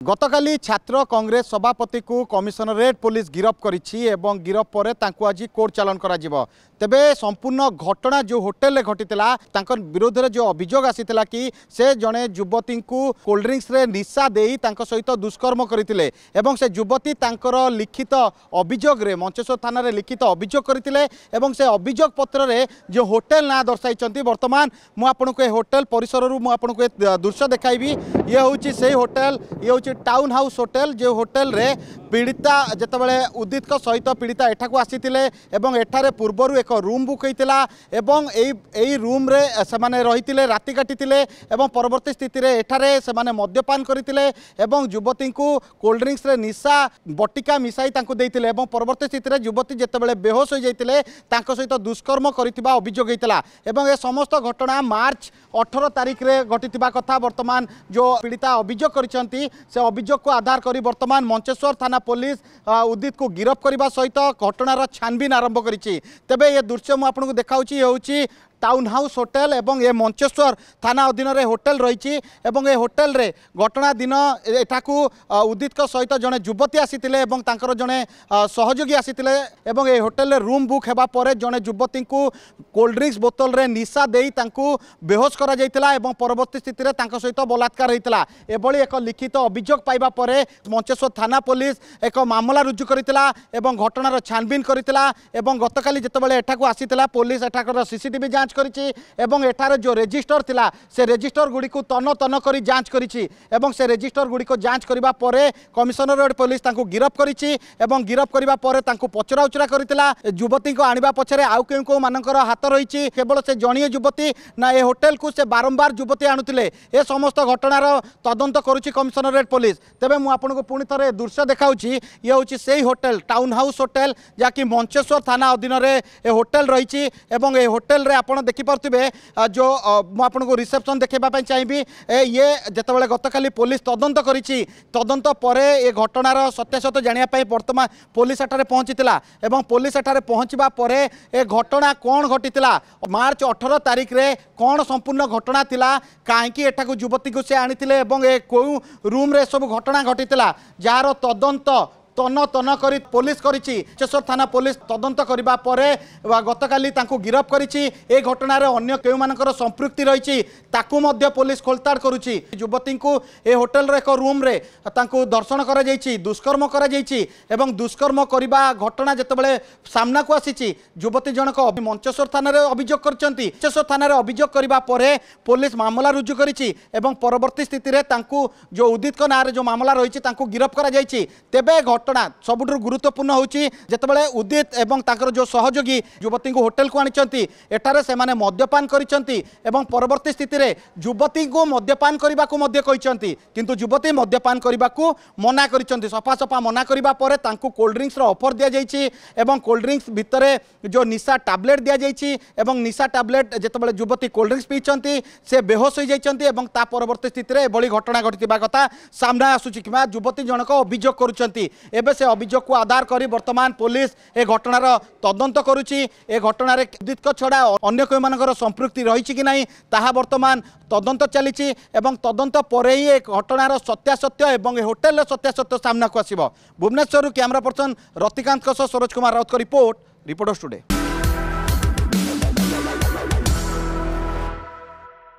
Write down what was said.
गतकाली छात्र कांग्रेस सभापति को कमिशनरेट पुलिस गिरफ करिछि एवं गिरफ पर तांको आज कोर्ट चालान करा जिवो। तेबे संपूर्ण घटना जो होटेल घटीला तांकर विरोध में जो अभियोग आसीथिला कि से जड़े युवती को कोल्ड ड्रिंक्स रे निशा देई तांको सहित दुष्कर्म करथिले एवं से युवती तांकर लिखित अभियोग रे मंचेश्वर थाना रे लिखित अभियोग करथिले एवं से अभियोग पत्र रे जो होटेल ना दर्शाइछंती। वर्तमान मु आपनको ए होटेल परिसर रु मु आपनको ए दृश्य देखाइबी। ये होची से होटेल, ये होची टाउन हाउस होटेल जो होटेल रे पीड़िता जितेबाला उदित सहित पीड़िता एठाकू आसीथिले एवं एठारे पूर्वर एक रूम बुक होइतिला एवं एई रूम रे सेमाने रहितिले राति काटितिले एवं परवर्ती स्थिति रे एठारे सेमाने मद्यपान करितिले एवं युवती को कोल्ड ड्रिंक्स रे निशा बटिका मिसाई तांको देइतिले एवं परवर्ती स्थिति रे युवती जितेबाला बेहोश हो जाइतिले तांको सहित दुष्कर्म करितिबा अभियोग होइतिला एवं ए समस्त घटना मार्च 18 तारिख रे घटितिबा कथा वर्तमान जो पीड़िता अभियोग करिसंती से अभियोग को आधार करी वर्तमान मंचेश्वर थाना पुलिस उदित को गिरफ करने सहित घटनार छानबीन आरंभ करिछि। तेबे ये दृश्य मु आपनको देखाउछि। ये होछि टाउन हाउस होटेल एवं ये मंचेश्वर थाना अधीन रे होटेल रही एवं ये होटेल रे घटना दिन एठाकू उदित सहित जड़े युवती आसीथिले एवं तांकर जड़े सहयोगी आसीथिले एवं ये होटेल रे रूम बुक हेबा परे जड़े युवती को कोल्ड ड्रिंक्स बोतल रे निशा देई तांकू बेहोश करा जायतिला एवं परवर्ती स्थिति रे तांको सहित बलात्कार होइतिला। एभली एक लिखित अभियोग पाइबा परे मंचेश्वर थाना पुलिस एक मामला रुजु करितिला एवं घटनार छानबीन करितिला एवं गतकाली जेतेबेले एठाकू आसीथिला पुलिस एठाकर सीसीटीवी जांच करिछि एवं एठारे जो रजिस्टर थिला से रजिस्टर गुडी को तन तन करी जांच करिछि एवं से रजिस्टर गुडी को जांच करिबा परे कमिशनरेट पुलिस तांको गिरफ करिछि एवं गिरफ करिबा परे तांको पचरा उचरा करितिला। युवती को आनिबा पछरे आउ केउ मानकर हाथ रहिछि केवल से जणीय युवती ना ए होटेल को से बारंबार युवती आनुतिले ए समस्त घटनार तदंत करुछि कमिशनरेट पुलिस। तेबे मु आपनको पुणी थरे दृश्य देखाउछि। ये होछि सेही होटेल टाउन हाउस होटेल जाकि मंचेश्वर थाना अधीन रे ए होटेल रहिछि एवं ए होटेल रे आपण देखिपे जो मुझे रिसेप्शन देखापी चाहिए। ये जितेबाला गतकाली पुलिस तदंत करिछि तदंत परे ये घटनार सत्यासत्य जानापी वर्तमान पुलिस एठारे पहुंचीला एवं पुलिस एठारे पहुंचवा परे ए घटना कौन घटीला मार्च 18 तारिख रे कौन संपूर्ण घटना थिला कहीं एठाकू युवती को से आनीथिले एवं ए को रूम रे सब घटना घटीला जार तदंत तन तन करी पुलिस करिछि। मंचेश्वर थाना पुलिस तदंत करिबा परे गतकाली तांको गिरफ करिछि। ए घटना रे अन्य केउ मानकर संपृक्ति रहिछि ताकू मध्य पुलिस खोलताड़ करुछि। युवती को ए होटेल रे एक रूम रे तांको दर्शन करा जाइछि दुष्कर्म करा जाइछि एवं दुष्कर्म करिबा घटना जेतेबेले सामना को आसीछि युवती जनक मंचेश्वर थाना रे अभियोग करचंती। मंचेश्वर थाना रे अभियोग करिबा परे पुलिस मामला रुजु करिछि एवं परवर्ती स्थिति रे तांको जो उदित को नारे जो मामला रहिछि तांको गिरफ करा जाइछि। तेबे घटना सबुठ गुरुत्वपूर्ण होची जेतेबेले उदित एवं ताकर जो सहयोगी युवती को होटेल को आनिचंती एठारे से माने मद्यपान करिचंती एवं परवर्ती स्थिति रे युवती को मद्यपान करबा को मध्य कहिचंती किंतु युवती मद्यपान करबा को मना करिचंती। सफा सफा मना करबा परे तांको कोल्ड ड्रिंक्स रो ऑफर दिया जाइछि एवं कोल्ड ड्रिंक्स भितरे जो निशा टैबलेट दिया जाइछि एवं निशा टैबलेट जेतेबेले युवती कोल्ड ड्रिंक्स पीचंती से बेहोश हो जाइचंती एवं ता परवर्ती स्थिति रे एभली घटना घटिबा कथा सामना आसुछि कि युवती जनक अभियोग करुचंती। एबे से अभियोग को आधार करी वर्तमान पुलिस ए घटनार तदंत करुछि। ए घटना रे उदित छड़ा अन्य कोई मानकर संपृक्ति रही कि नहीं ताहा वर्तमान तदंत चली एवं तदंत परे ही एक घटनार सत्यासत्य एवं होटेल सत्यासत्य सामना को आसिबो। Bhubaneswar camera person Ratikant Saroj Kumar Raut report reporters today.